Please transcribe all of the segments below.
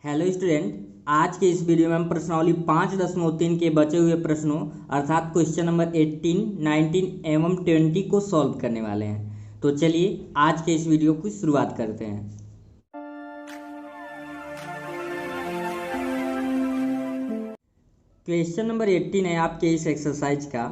Hello student. आज के इस वीडियो में हम प्रश्नावली 5.3 के बचे हुए प्रश्नों अर्थात क्वेश्चन नंबर 18, 19 एवं 20 को सॉल्व करने वाले हैं। तो चलिए आज के इस वीडियो की शुरुआत करते हैं। क्वेश्चन नंबर 18 है आपके इस एक्सरसाइज का।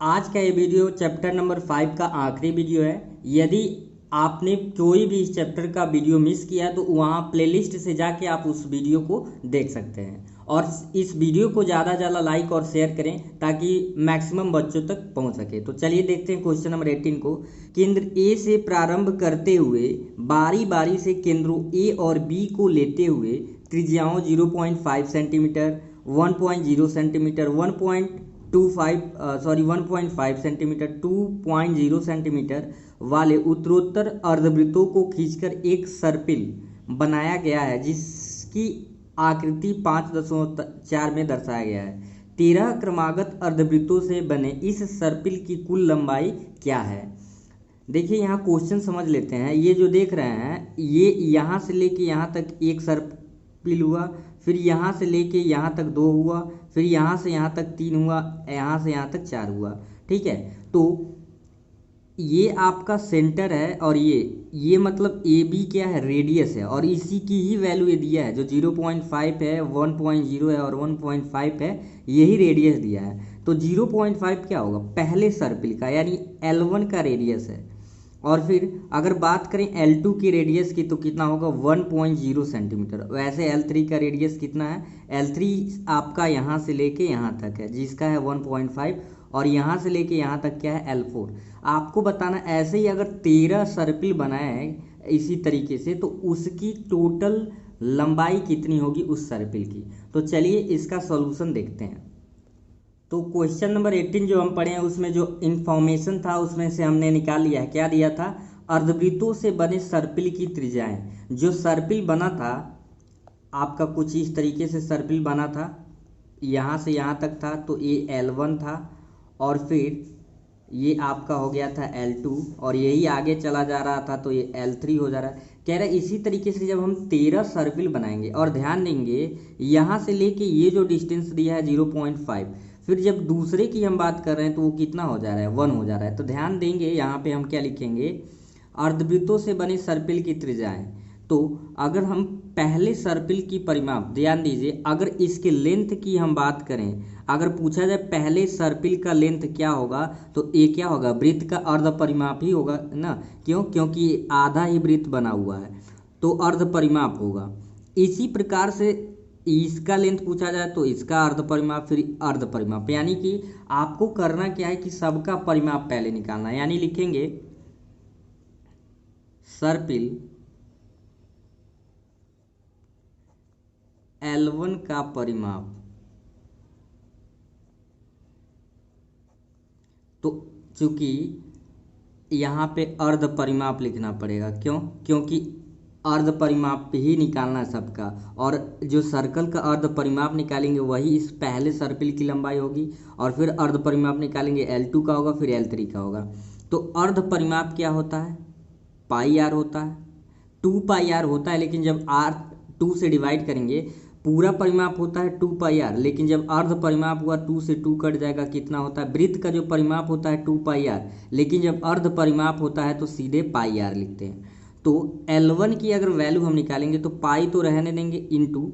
आज का ये वीडियो चैप्टर नंबर 5 का आखिरी वीडियो है। यदि आपने कोई भी इस चैप्टर का वीडियो मिस किया तो वहाँ प्लेलिस्ट से जाके आप उस वीडियो को देख सकते हैं। और इस वीडियो को ज़्यादा से ज़्यादा लाइक और शेयर करें ताकि मैक्सिमम बच्चों तक पहुँच सके। तो चलिए देखते हैं क्वेश्चन नंबर 18 को। केंद्र ए से प्रारंभ करते हुए बारी बारी से केंद्रों ए और बी को लेते हुए त्रिज्याओं 0.5 सेंटीमीटर, 1.0 सेंटीमीटर, 1.5 सेंटीमीटर, 2.0 सेंटीमीटर वाले उत्तरोत्तर अर्धवृत्तों को खींचकर एक सर्पिल बनाया गया है जिसकी आकृति 5.4 में दर्शाया गया है। 13 क्रमागत अर्धवृत्तों से बने इस सर्पिल की कुल लंबाई क्या है? देखिए यहाँ क्वेश्चन समझ लेते हैं। ये जो देख रहे हैं ये यहाँ से लेके यहाँ तक एक सर्पिल हुआ, फिर यहाँ से लेके यहाँ तक 2 हुआ, फिर यहाँ से यहाँ तक 3 हुआ, यहाँ से यहाँ तक 4 हुआ। ठीक है, तो ये आपका सेंटर है और ये मतलब ए बी क्या है, रेडियस है, और इसी की ही वैल्यू ये दिया है जो 0.5 है, 1.0 है और 1.5 है, यही रेडियस दिया है। तो 0.5 क्या होगा, पहले सर्पिल का यानी L1 का रेडियस है। और फिर अगर बात करें L2 की रेडियस की तो कितना होगा, 1.0 सेंटीमीटर। वैसे L3 का रेडियस कितना है, L3 आपका यहाँ से लेके यहाँ तक है जिसका है 1.5, और यहाँ से लेके यहाँ तक क्या है, L4। आपको बताना ऐसे ही अगर 13 सर्पिल बनाए हैं इसी तरीके से तो उसकी टोटल लंबाई कितनी होगी उस सर्पिल की। तो चलिए इसका सॉल्यूशन देखते हैं। तो क्वेश्चन नंबर 18 जो हम पढ़े हैं उसमें जो इन्फॉर्मेशन था उसमें से हमने निकाल लिया है। क्या दिया था, अर्धवृत्तों से बने सर्पिल की त्रिज्याएं। जो सर्पिल बना था आपका कुछ इस तरीके से सर्पिल बना था, यहाँ से यहाँ तक था तो ये L1 था, और फिर ये आपका हो गया था L2, और यही आगे चला जा रहा था तो ये L3 हो जा रहा है। कह रहा है इसी तरीके से जब हम 13 सर्पिल बनाएंगे, और ध्यान देंगे यहाँ से लेके ये जो डिस्टेंस दिया है 0.5, फिर जब दूसरे की हम बात कर रहे हैं तो वो कितना हो जा रहा है, 1 हो जा रहा है। तो ध्यान देंगे यहाँ पे हम क्या लिखेंगे, अर्धवृत्तों से बने सर्पिल की त्रिज्याएं। तो अगर हम पहले सर्पिल की परिमाप, ध्यान दीजिए, अगर इसके लेंथ की हम बात करें, अगर पूछा जाए पहले सर्पिल का लेंथ क्या होगा तो ये क्या होगा, वृत्त का अर्ध परिमाप ही होगा ना। क्यों, क्योंकि आधा ही वृत्त बना हुआ है तो अर्ध परिमाप होगा। इसी प्रकार से इसका लेंथ पूछा जाए तो इसका अर्ध परिमाप, फिर अर्ध परिमाप, यानी कि आपको करना क्या है कि सबका परिमाप पहले निकालना है। यानी लिखेंगे सर्पिल L1 का परिमाप, तो चूंकि यहाँ पे अर्ध परिमाप लिखना पड़ेगा, क्यों, क्योंकि अर्ध परिमाप ही निकालना है सबका, और जो सर्कल का अर्ध परिमाप निकालेंगे वही इस पहले सर्पिल की लंबाई होगी, और फिर अर्ध परिमाप निकालेंगे L2 का होगा, फिर L3 का होगा। तो अर्ध परिमाप क्या होता है, पाई आर होता है, 2 पाई आर होता है, लेकिन जब R 2 से डिवाइड करेंगे पूरा परिमाप होता है 2 पाई आर, लेकिन जब अर्ध परिमाप हुआ 2 से 2 कट जाएगा, कितना होता है, वृत्त का जो परिमाप होता है 2 पाई आर, लेकिन जब अर्ध परिमाप होता है तो सीधे पाई आर लिखते हैं। तो L1 की अगर वैल्यू हम निकालेंगे तो पाई तो रहने देंगे इंटू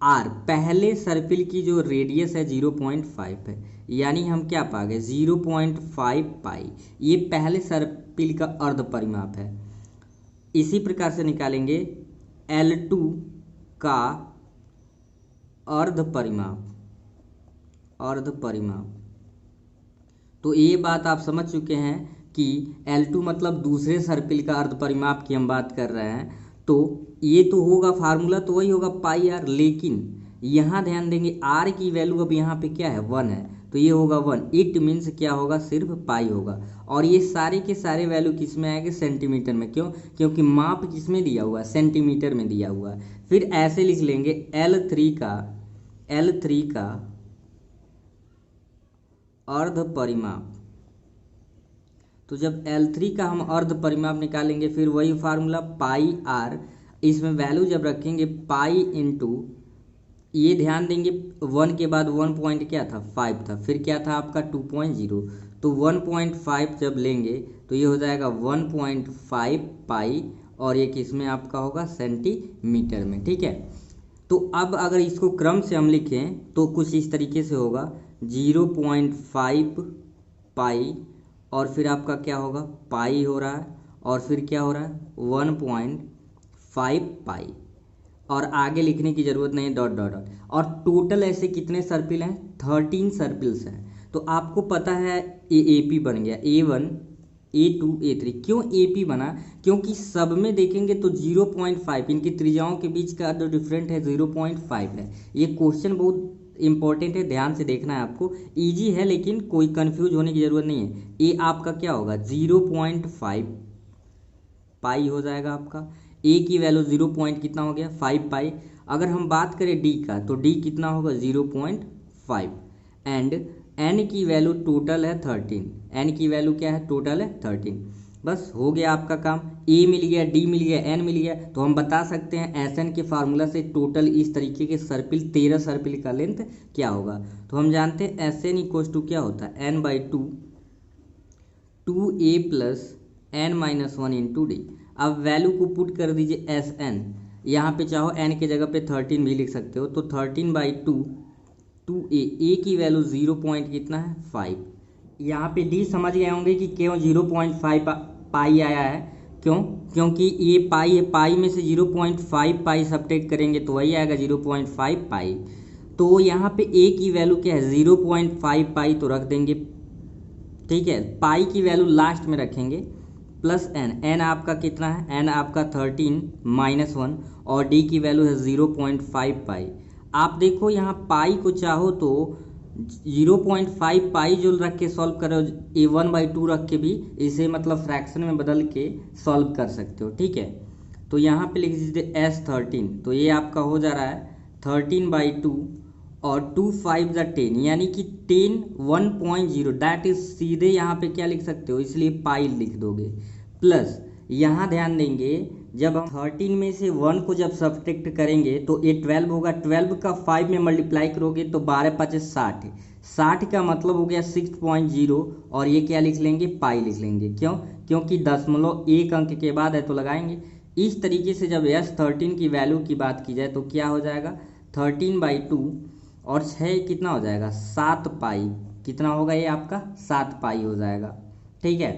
आर, पहले सर्पिल की जो रेडियस है 0.5 है, यानी हम क्या पा गए 0.5 पाई, ये पहले सर्पिल का अर्ध परिमाप है। इसी प्रकार से निकालेंगे L2 का अर्ध परिमाप, तो ये बात आप समझ चुके हैं कि L2 मतलब दूसरे सर्पिल का अर्ध परिमाप की हम बात कर रहे हैं। तो ये तो होगा फार्मूला तो वही होगा पाई आर, लेकिन यहाँ ध्यान देंगे आर की वैल्यू अब यहाँ पे क्या है, 1 है, तो ये होगा 1। इट मीन्स क्या होगा, सिर्फ पाई होगा। और ये सारे के सारे वैल्यू किस में आएंगे, सेंटीमीटर में। क्यों, क्योंकि माप किस में दिया हुआ है, सेंटीमीटर में दिया हुआ है। फिर ऐसे लिख लेंगे L3 का अर्ध परिमाप। तो जब L3 का हम अर्ध परिमाप निकालेंगे फिर वही फार्मूला पाई आर, इसमें वैल्यू जब रखेंगे पाई इंटू, ये ध्यान देंगे 1 के बाद 1 पॉइंट क्या था 5 था, फिर क्या था आपका 2.0, तो 1.5 जब लेंगे तो ये हो जाएगा 1.5 पाई, और ये किस में आपका होगा सेंटीमीटर में। ठीक है, तो अब अगर इसको क्रम से हम लिखें तो कुछ इस तरीके से होगा 0.5 पाई, और फिर आपका क्या होगा पाई हो रहा है, और फिर क्या हो रहा है 1.5 पाई, और आगे लिखने की ज़रूरत नहीं, डॉट डॉट डॉट। और टोटल ऐसे कितने सर्पिल हैं 13 सर्पिल्स हैं। तो आपको पता है ए पी बन गया A1 A2 A3। क्यों AP बना, क्योंकि सब में देखेंगे तो 0.5 इनकी त्रिज्याओं के बीच का जो डिफरेंट है 0.5 है। ये क्वेश्चन बहुत इंपॉर्टेंट है, ध्यान से देखना है आपको, इजी है लेकिन कोई कंफ्यूज होने की ज़रूरत नहीं है। ये आपका क्या होगा 0.5 पाई हो जाएगा आपका, ए की वैल्यू 0 पॉइंट कितना हो गया 5 पाई। अगर हम बात करें डी का तो डी कितना होगा 0.5, एंड एन की वैल्यू टोटल है 13, एन की वैल्यू क्या है टोटल है 13। बस हो गया आपका काम, ए मिल गया, डी मिल गया, एन मिल गया, तो हम बता सकते हैं एस एन के फार्मूला से टोटल इस तरीके के सर्पिल 13 सर्पिल का लेंथ क्या होगा। तो हम जानते हैं एस एन इक्वल टू क्या होता है n/2 2a plus n-1 into d. अब वैल्यू को पुट कर दीजिए एस एन, यहाँ पे चाहो n के जगह पे 13 भी लिख सकते हो, तो 13/2 2a की वैल्यू 0 पॉइंट कितना है 5। यहाँ पे डी समझ गए होंगे कि क्यों 0.5 पाई आया है, क्यों, क्योंकि ये पाई है, पाई में से 0.5 पाई सब्ट्रैक्ट करेंगे तो वही आएगा 0.5 पाई। तो यहाँ पे ए की वैल्यू क्या है 0.5 पाई, तो रख देंगे, ठीक है, पाई की वैल्यू लास्ट में रखेंगे, प्लस एन, एन आपका कितना है, एन आपका 13-1, और डी की वैल्यू है 0.5 पाई। आप देखो यहाँ पाई को चाहो तो 0.5 पाई जो रख के सॉल्व करो, A1/2 रख के भी इसे मतलब फ्रैक्शन में बदल के सॉल्व कर सकते हो। ठीक है, तो यहाँ पे लिख दीजिए S13, तो ये आपका हो जा रहा है 13/2 और 2 5 10, यानी कि 10 1.0, दैट इज सीधे यहाँ पे क्या लिख सकते हो, इसलिए पाई लिख दोगे, प्लस यहाँ ध्यान देंगे जब हम 13 में से 1 को जब सब्ट्रैक्ट करेंगे तो ये 12 होगा, 12 का 5 में मल्टीप्लाई करोगे तो 12×5 60, 60 का मतलब हो गया 6.0, और ये क्या लिख लेंगे पाई लिख लेंगे, क्यों, क्योंकि दशमलव एक अंक के बाद है तो लगाएंगे। इस तरीके से जब S13 की वैल्यू की बात की जाए तो क्या हो जाएगा 13/2 और 6 कितना हो जाएगा 7 पाई, कितना होगा ये आपका 7 पाई हो जाएगा। ठीक है,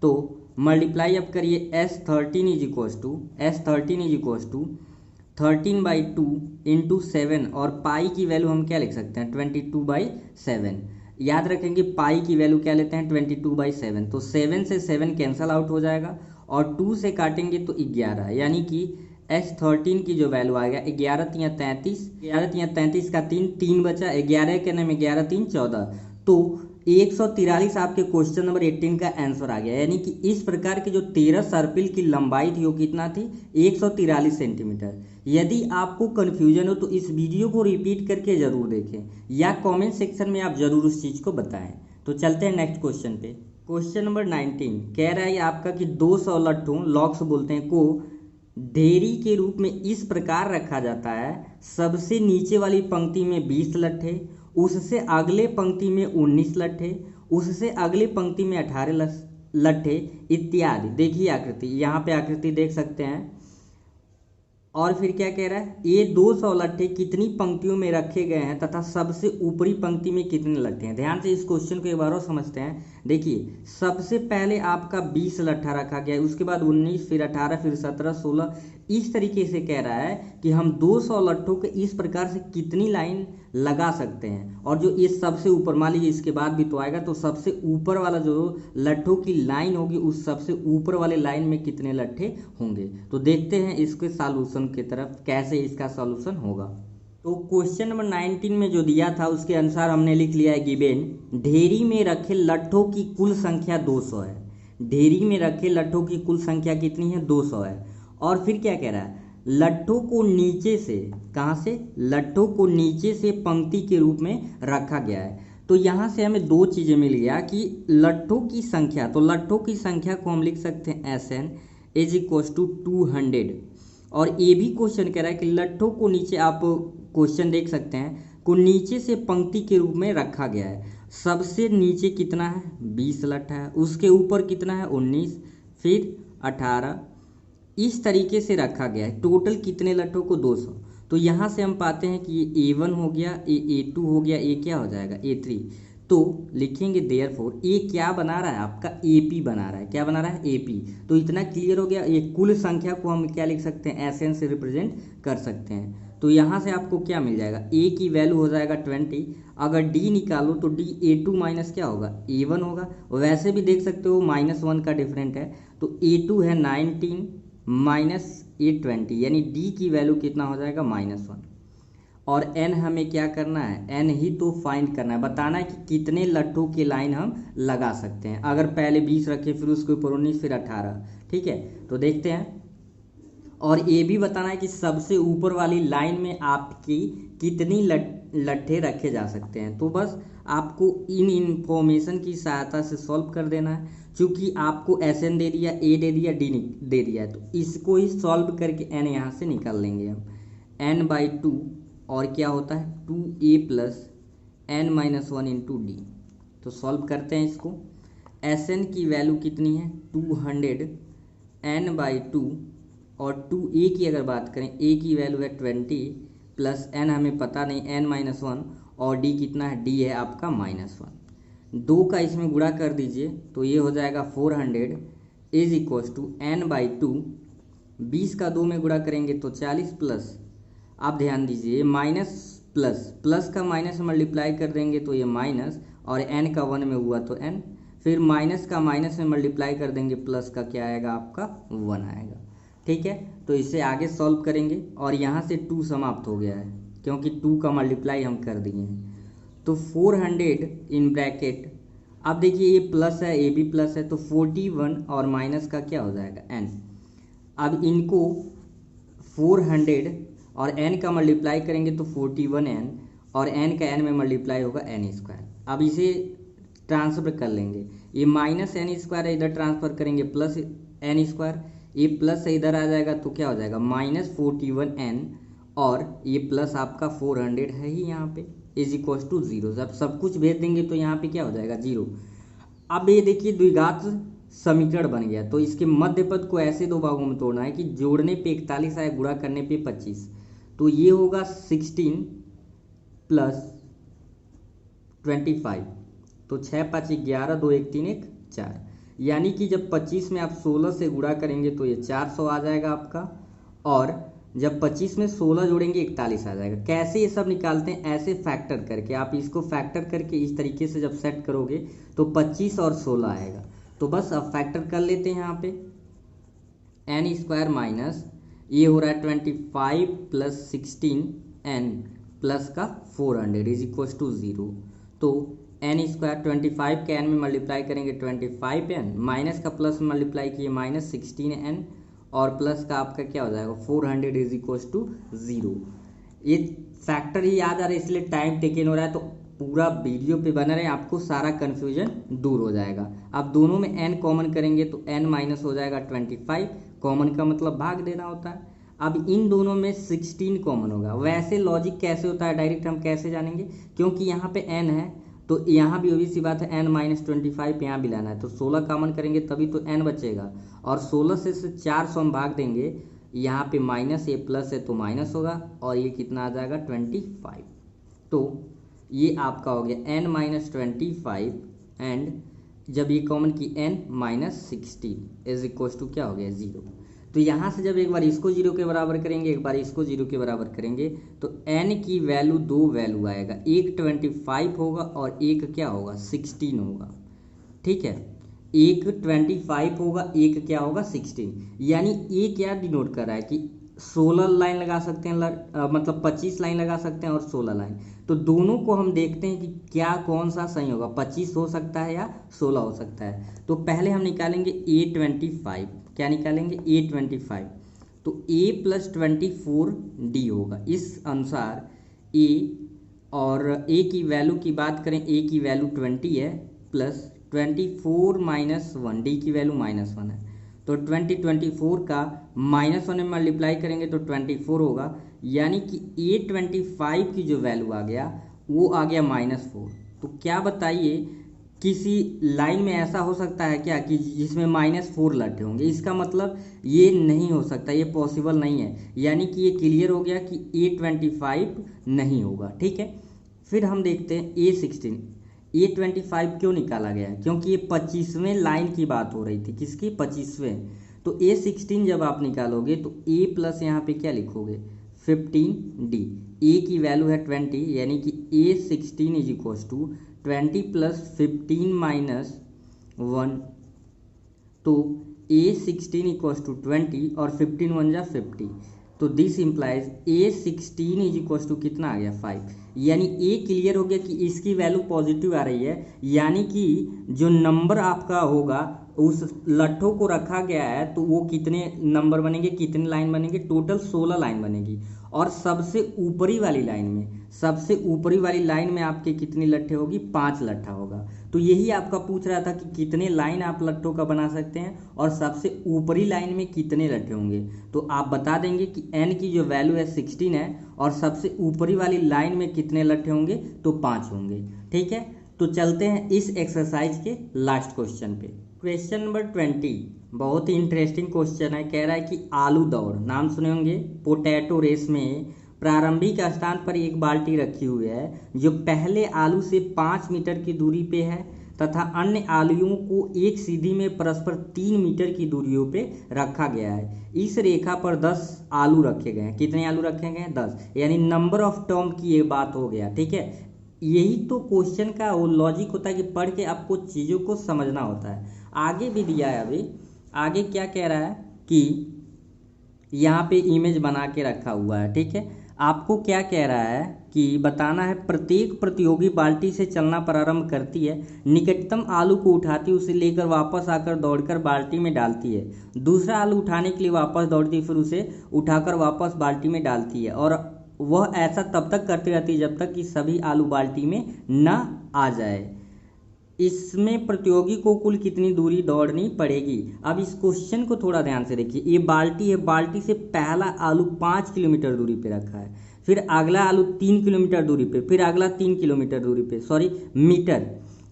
तो मल्टीप्लाई अब करिए S13 is equals to 13/2 into 7, और पाई की वैल्यू हम क्या लिख सकते हैं 22/7। याद रखेंगे पाई की वैल्यू क्या लेते हैं 22/7, तो 7 से 7 कैंसल आउट हो जाएगा, और 2 से काटेंगे तो 11, यानी कि S13 की जो वैल्यू आ गया 11×33 का 3 बचा, 11 के नाम 11×3 14, तो 143 आपके क्वेश्चन नंबर 18 का आंसर आ गया। यानी कि इस प्रकार के जो 13 सर्पिल की लंबाई थी वो कितना थी 143 सेंटीमीटर। यदि आपको कन्फ्यूजन हो तो इस वीडियो को रिपीट करके जरूर देखें, या कमेंट सेक्शन में आप जरूर उस चीज़ को बताएं। तो चलते हैं नेक्स्ट क्वेश्चन पे। क्वेश्चन नंबर 19 कह रहा है आपका कि 200 लट्ठों, लॉक्स बोलते हैं, को ढेरी के रूप में इस प्रकार रखा जाता है, सबसे नीचे वाली पंक्ति में 20 लट्ठे, उससे अगले पंक्ति में 19 लट्ठे, उससे अगले पंक्ति में 18 लट्ठे इत्यादि। देखिए आकृति, यहाँ पे आकृति देख सकते हैं, और फिर क्या कह रहा है ये 200 लट्ठे कितनी पंक्तियों में रखे गए हैं तथा सबसे ऊपरी पंक्ति में कितने लट्ठे हैं। ध्यान से इस क्वेश्चन को एक बार और समझते हैं। देखिए सबसे पहले आपका 20 लट्ठा रखा गया है, उसके बाद 19, फिर 18, फिर 17, 16, इस तरीके से कह रहा है कि हम 200 लट्ठों के इस प्रकार से कितनी लाइन लगा सकते हैं, और जो ये सबसे ऊपर, मान लीजिए इसके बाद भी तो आएगा, तो सबसे ऊपर वाला जो लट्ठों की लाइन होगी उस सबसे ऊपर वाले लाइन में कितने लट्ठे होंगे। तो देखते हैं इसके सॉल्यूशन की तरफ, कैसे इसका सॉल्यूशन होगा। तो क्वेश्चन नंबर 19 में जो दिया था उसके अनुसार हमने लिख लिया है गिवेन, ढेरी में रखे लट्ठों की कुल संख्या 200 है। ढेरी में रखे लट्ठों की कुल संख्या कितनी है 200 है। और फिर क्या कह रहा है लट्ठों को नीचे से, कहाँ से, लट्ठों को नीचे से पंक्ति के रूप में रखा गया है। तो यहाँ से हमें दो चीज़ें मिल गया कि लट्ठों की संख्या, तो लट्ठों की संख्या को हम लिख सकते हैं SN इज इक्वल टू 200, और ये भी क्वेश्चन कह रहा है कि लट्ठों को नीचे, आप क्वेश्चन देख सकते हैं, को नीचे से पंक्ति के रूप में रखा गया है। सबसे नीचे कितना है, 20 लट्ठा है, उसके ऊपर कितना है, 19, फिर 18, इस तरीके से रखा गया है। टोटल कितने लट्ठों को, 200। तो यहाँ से हम पाते हैं कि ये A1 हो गया, ये A2 हो गया, ये क्या हो जाएगा, A3। तो लिखेंगे देयरफॉर ये क्या बना रहा है, आपका AP बना रहा है। क्या बना रहा है, AP। तो इतना क्लियर हो गया। ये कुल संख्या को हम क्या लिख सकते हैं, SN से रिप्रेजेंट कर सकते हैं। तो यहाँ से आपको क्या मिल जाएगा, A की वैल्यू हो जाएगा 20। अगर D निकालो तो D A2 माइनस क्या होगा, A1 होगा। वैसे भी देख सकते हो -1 का डिफरेंट है, तो A2 है 19 माइनस A20, यानी D की वैल्यू कितना हो जाएगा, -1। और N हमें क्या करना है, N ही तो फाइंड करना है, बताना है कि कितने लट्ठों की लाइन हम लगा सकते हैं। अगर पहले 20 रखे, फिर उसके ऊपर 19, फिर 18, ठीक है। तो देखते हैं। और ये भी बताना है कि सबसे ऊपर वाली लाइन में आपकी कितनी लट्ठे रखे जा सकते हैं। तो बस आपको इन इंफॉर्मेशन की सहायता से सॉल्व कर देना है। चूंकि आपको SN दे दिया, A दे दिया, D दे दिया है, तो इसको ही सॉल्व करके N यहाँ से निकाल लेंगे हम। N/2 और क्या होता है, 2A plus N-1 into D। तो सॉल्व करते हैं इसको। SN की वैल्यू कितनी है, 200, N/2 और 2A की अगर बात करें, A की वैल्यू है 20 प्लस N हमें पता नहीं, N-1, और D कितना है, D है आपका -1। 2 का इसमें गुणा कर दीजिए तो ये हो जाएगा 400 इज इक्वल्स टू N/2। 20 का 2 में गुणा करेंगे तो 40 प्लस, आप ध्यान दीजिए, माइनस प्लस, प्लस का माइनस मल्टीप्लाई कर देंगे तो ये माइनस, और N का 1 में हुआ तो N, फिर माइनस का माइनस में मल्टीप्लाई कर देंगे, प्लस का क्या आएगा, आपका 1 आएगा। ठीक है, तो इसे आगे सॉल्व करेंगे और यहाँ से 2 समाप्त हो गया है क्योंकि 2 का मल्टीप्लाई हम कर दिए हैं। तो 400 इन ब्रैकेट, अब देखिए ये प्लस है, ये भी प्लस है, तो 41 और माइनस का क्या हो जाएगा, N। अब इनको 400 और N का मल्टीप्लाई करेंगे तो 41N, और N का N में मल्टीप्लाई होगा N²। अब इसे ट्रांसफर कर लेंगे, ये -N² है, इधर ट्रांसफर करेंगे प्लस N², ये प्लस से इधर आ जाएगा तो क्या हो जाएगा, -41N, और ये प्लस आपका 400 है ही यहाँ पे, इज इक्वल टू 0। जब सब कुछ भेज देंगे तो यहाँ पे क्या हो जाएगा, 0। अब ये देखिए द्विघात समीकरण बन गया। तो इसके मध्य पद को ऐसे दो भागों में तोड़ना है कि जोड़ने पे 41 आए, गुणा करने पे 25। तो ये होगा 16 प्लस 25, तो 6 5 11, 2 1 3 1 4, यानी कि जब 25 में आप 16 से गुणा करेंगे तो ये 400 आ जाएगा आपका, और जब 25 में 16 जोड़ेंगे 41 आ जाएगा। कैसे ये सब निकालते हैं, ऐसे फैक्टर करके, आप इसको फैक्टर करके इस तरीके से जब सेट करोगे तो 25 और 16 आएगा। तो बस अब फैक्टर कर लेते हैं यहाँ पे, N² माइनस ये हो रहा है 25 प्लस 16N प्लस का 400 इज इक्वल टू 0। तो N² 25 के N में मल्टीप्लाई करेंगे 25N, माइनस का प्लस में मल्टीप्लाई किए -16N, और प्लस का आपका क्या हो जाएगा 400 इज इक्वल टू 0। ये फैक्टर ही याद आ रहा है इसलिए टाइम टेकन हो रहा है, तो पूरा वीडियो पे बना रहे, आपको सारा कन्फ्यूजन दूर हो जाएगा। अब दोनों में N कॉमन करेंगे तो N माइनस हो जाएगा 25, कॉमन का मतलब भाग देना होता है। अब इन दोनों में 16 कॉमन होगा। वैसे लॉजिक कैसे होता है, डायरेक्ट हम कैसे जानेंगे, क्योंकि यहाँ पे N है तो यहाँ भी वही सी बात है, N-25 यहाँ भी लाना है, तो 16 कॉमन करेंगे तभी तो N बचेगा, और 16 से 400 हम भाग देंगे, यहाँ पे माइनस, ये प्लस है तो माइनस होगा, और ये कितना आ जाएगा 25। तो ये आपका हो गया N-25, एंड जब ये कॉमन की N-16 इज इक्वल टू क्या हो गया 0। तो यहाँ से जब एक बार इसको 0 के बराबर करेंगे, एक बार इसको 0 के बराबर करेंगे, तो N की वैल्यू 2 वैल्यू आएगा, एक 25 होगा और एक क्या होगा 16 होगा। ठीक है, एक 25 होगा, एक क्या होगा 16, यानी ये क्या डिनोट कर रहा है कि 16 लाइन लगा सकते हैं, मतलब 25 लाइन लगा सकते हैं और 16 लाइन। तो दोनों को हम देखते हैं कि क्या कौन सा सही होगा, 25 हो सकता है या 16 हो सकता है। तो पहले हम निकालेंगे A25, क्या निकालेंगे A25, तो A प्लस 24D होगा। इस अनुसार A, और A की वैल्यू की बात करें, A की वैल्यू 20 है, प्लस 24 - 1, D की वैल्यू -1 है, तो 2024 का -1 में मल्टीप्लाई करेंगे तो 24 होगा, यानी कि A25 की जो वैल्यू आ गया वो आ गया -4। तो क्या बताइए, किसी लाइन में ऐसा हो सकता है क्या कि जिसमें -4 लट्ठे होंगे? इसका मतलब ये नहीं हो सकता, ये पॉसिबल नहीं है, यानी कि ये क्लियर हो गया कि A25 नहीं होगा। ठीक है, फिर हम देखते हैं A16। A25 क्यों निकाला गया है? क्योंकि ये 25वें लाइन की बात हो रही थी। किसकी? 25वें। तो A16 जब आप निकालोगे तो A प्लस यहाँ पे क्या लिखोगे? 15D। A की वैल्यू है 20, यानी कि A16 is equal to 20 plus 15 minus 1। तो A16 इक्व टू 20 और 15 1 जा 50। तो this implies A16 is equal to कितना आ गया? 5। यानी A क्लियर हो गया कि इसकी वैल्यू पॉजिटिव आ रही है, यानी कि जो नंबर आपका होगा उस लट्ठों को रखा गया है तो वो कितने नंबर बनेंगे, कितने लाइन बनेंगे? टोटल 16 लाइन बनेगी। और सबसे ऊपरी वाली लाइन में आपके कितनी लट्ठे होगी? 5 लट्ठा होगा। तो यही आपका पूछ रहा था कि कितने लाइन आप लट्ठों का बना सकते हैं और सबसे ऊपरी लाइन में कितने लट्ठे होंगे। तो आप बता देंगे कि n की जो वैल्यू है 16 है और सबसे ऊपरी वाली लाइन में कितने लट्ठे होंगे? तो 5 होंगे। ठीक है, तो चलते हैं इस एक्सरसाइज के लास्ट क्वेश्चन पे। क्वेश्चन नंबर 20 बहुत ही इंटरेस्टिंग क्वेश्चन है। कह रहा है कि आलू दौड़, नाम सुने होंगे, पोटैटो रेस में प्रारंभिक स्थान पर एक बाल्टी रखी हुई है जो पहले आलू से 5 मीटर की दूरी पे है तथा अन्य आलुओं को एक सीधी में परस्पर 3 मीटर की दूरियों पे रखा गया है। इस रेखा पर 10 आलू रखे गए हैं। कितने आलू रखे गए हैं? 10, यानी नंबर ऑफ टर्म की ये बात हो गया। ठीक है, यही तो क्वेश्चन का वो लॉजिक होता है कि पढ़ के आपको चीज़ों को समझना होता है। आगे भी दिया है, अभी आगे क्या कह रहा है कि यहाँ पे इमेज बना के रखा हुआ है। ठीक है, आपको क्या कह रहा है कि बताना है प्रत्येक प्रतियोगी बाल्टी से चलना प्रारंभ करती है, निकटतम आलू को उठाती है, उसे लेकर वापस आकर दौड़कर बाल्टी में डालती है, दूसरा आलू उठाने के लिए वापस दौड़ती है, फिर उसे उठाकर वापस बाल्टी में डालती है और वह ऐसा तब तक करती रहती है जब तक कि सभी आलू बाल्टी में न आ जाए। इसमें प्रतियोगी को कुल कितनी दूरी दौड़नी पड़ेगी? अब इस क्वेश्चन को थोड़ा ध्यान से देखिए। ये बाल्टी है, बाल्टी से पहला आलू 5 किलोमीटर दूरी पे रखा है, फिर अगला आलू 3 किलोमीटर दूरी पे, फिर अगला 3 किलोमीटर दूरी पे, सॉरी मीटर।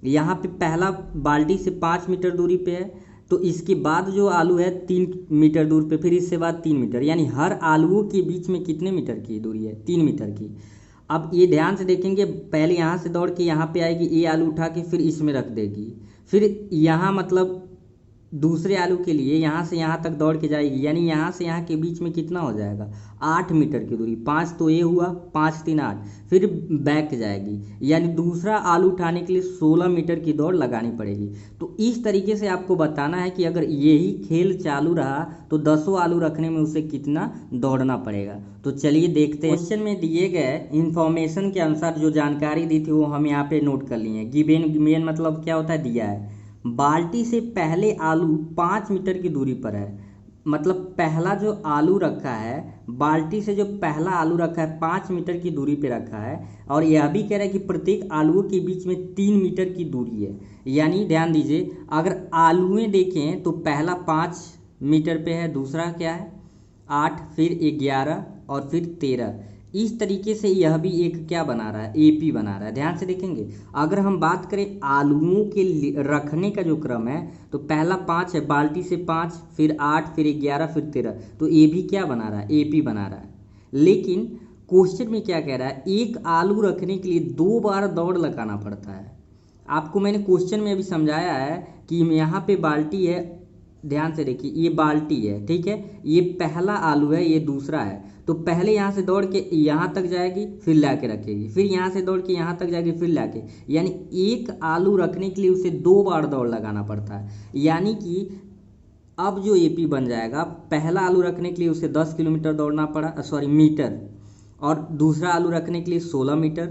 यहाँ पे पहला बाल्टी से 5 मीटर दूरी पे है, तो इसके बाद जो आलू है 3 मीटर दूर पे, फिर इससे बाद 3 मीटर, यानी हर आलुओं के बीच में कितने मीटर की दूरी है? 3 मीटर की। अब ये ध्यान से देखेंगे, पहले यहाँ से दौड़ के यहाँ पे आएगी, ये आलू उठा के फिर इसमें रख देगी, फिर यहाँ मतलब दूसरे आलू के लिए यहाँ से यहाँ तक दौड़ के जाएगी, यानी यहाँ से यहाँ के बीच में कितना हो जाएगा? 8 मीटर की दूरी। 5 तो ये हुआ, 5 3 8, फिर बैक जाएगी, यानी दूसरा आलू उठाने के लिए 16 मीटर की दौड़ लगानी पड़ेगी। तो इस तरीके से आपको बताना है कि अगर यही खेल चालू रहा तो 10 आलू रखने में उसे कितना दौड़ना पड़ेगा। तो चलिए देखते हैं। क्वेश्चन में दिए गए इंफॉर्मेशन के अनुसार जो जानकारी दी थी वो हम यहाँ पे नोट कर लिए हैं। गिवन मतलब क्या होता है? दिया है। बाल्टी से पहले आलू 5 मीटर की दूरी पर है, मतलब पहला जो आलू रखा है, बाल्टी से जो पहला आलू रखा है 5 मीटर की दूरी पे रखा है, और यह भी कह रहा है कि प्रत्येक आलुओं के बीच में 3 मीटर की दूरी है। यानी ध्यान दीजिए, अगर आलुएं देखें तो पहला 5 मीटर पे है, दूसरा क्या है 8, फिर 11 और फिर 13। इस तरीके से यह भी एक क्या बना रहा है? एपी बना रहा है। ध्यान से देखेंगे, अगर हम बात करें आलुओं के रखने का जो क्रम है, तो पहला 5 है, बाल्टी से 5, फिर 8, फिर 11, फिर 13, तो ये भी क्या बना रहा है? एपी बना रहा है। लेकिन क्वेश्चन में क्या कह रहा है? एक आलू रखने के लिए 2 बार दौड़ लगाना पड़ता है। आपको मैंने क्वेश्चन में अभी समझाया है कि यहाँ पे बाल्टी है, ध्यान से देखिए, ये बाल्टी है, ठीक है, ये पहला आलू है, ये दूसरा है। तो पहले यहाँ से दौड़ के यहाँ तक जाएगी, फिर ला के रखेगी, फिर यहाँ से दौड़ के यहाँ तक जाएगी, फिर ला के, यानी एक आलू रखने के लिए उसे 2 बार दौड़ लगाना पड़ता है। यानी कि अब जो एपी बन जाएगा, पहला आलू रखने के लिए उसे 10 किलोमीटर दौड़ना पड़ा, सॉरी मीटर, और दूसरा आलू रखने के लिए 16 मीटर,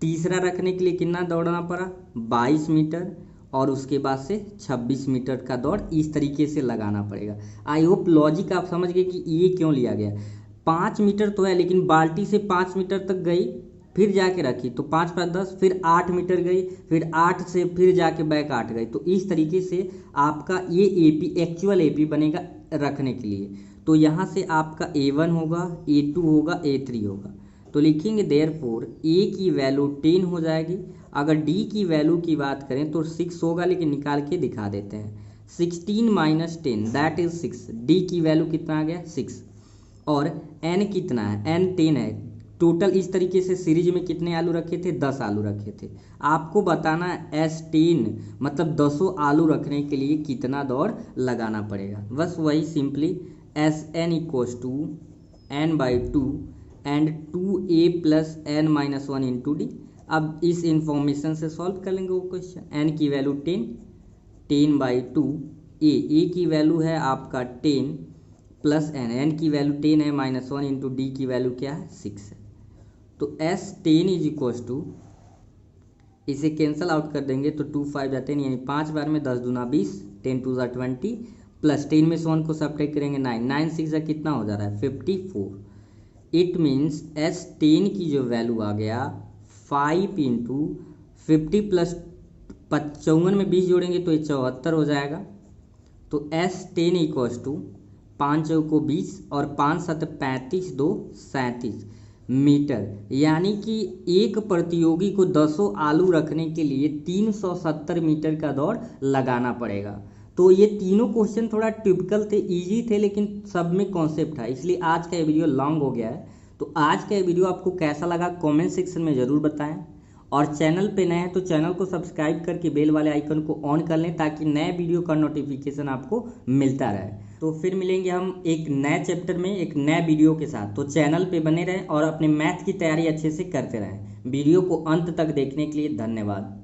तीसरा रखने के लिए कितना दौड़ना पड़ा? 22 मीटर, और उसके बाद से 26 मीटर का दौड़ इस तरीके से लगाना पड़ेगा। आई होप लॉजिक आप समझ गए कि ये क्यों लिया गया। 5 मीटर तो है, लेकिन बाल्टी से 5 मीटर तक गई फिर जाके रखी तो 5 5 10, फिर 8 मीटर गई, फिर 8 से फिर जाके बैक 8 गई। तो इस तरीके से आपका ये AP एक्चुअल AP बनेगा रखने के लिए। तो यहाँ से आपका A1 होगा, A2 होगा, A3 होगा। तो लिखेंगे देयरफॉर A की वैल्यू 10 हो जाएगी। अगर D की वैल्यू की बात करें तो 6 होगा, लेकिन निकाल के दिखा देते हैं। 16 माइनस 10 दैट इज 6। D की वैल्यू कितना आ गया 6। और N कितना है, N 10 है। टोटल इस तरीके से सीरीज में कितने आलू रखे थे, 10 आलू रखे थे। आपको बताना है S10 मतलब 10 आलू रखने के लिए कितना दौड़ लगाना पड़ेगा। बस वही simply Sn equals to n/2 and 2a plus n minus 1 into d. अब इस इंफॉर्मेशन से सॉल्व कर लेंगे वो क्वेश्चन। n की वैल्यू 10, 10/2 a की वैल्यू है आपका 10 प्लस n की वैल्यू 10 है, माइनस 1 इंटू डी की वैल्यू क्या है 6 है। तो S10 इज इक्वल्स टू, इसे कैंसल आउट कर देंगे तो 2 5 10, यानी 5 बार में 10 दूना 20, 10 2 20 प्लस 10 में से 1 को सब्ट्रैक्ट करेंगे 9, 9 6 कितना हो जा रहा है 54। इट मीन्स S10 की जो वैल्यू आ गया 5 इंटू 50 प्लस 54 में 20 जोड़ेंगे तो ये 74 हो जाएगा। तो S10 इक्वल्स टू 5 को 20 और 5 7 35 2 37 मीटर, यानी कि एक प्रतियोगी को 10 आलू रखने के लिए 370 मीटर का दौड़ लगाना पड़ेगा। तो ये तीनों क्वेश्चन थोड़ा टिपिकल थे, इजी थे, लेकिन सब में कॉन्सेप्ट था, इसलिए आज का ये वीडियो लॉन्ग हो गया है। तो आज का ये वीडियो आपको कैसा लगा कमेंट सेक्शन में ज़रूर बताएं, और चैनल पे नए हैं तो चैनल को सब्सक्राइब करके बेल वाले आइकन को ऑन कर लें ताकि नए वीडियो का नोटिफिकेशन आपको मिलता रहे। तो फिर मिलेंगे हम एक नए चैप्टर में एक नए वीडियो के साथ। तो चैनल पे बने रहें और अपने मैथ की तैयारी अच्छे से करते रहें। वीडियो को अंत तक देखने के लिए धन्यवाद।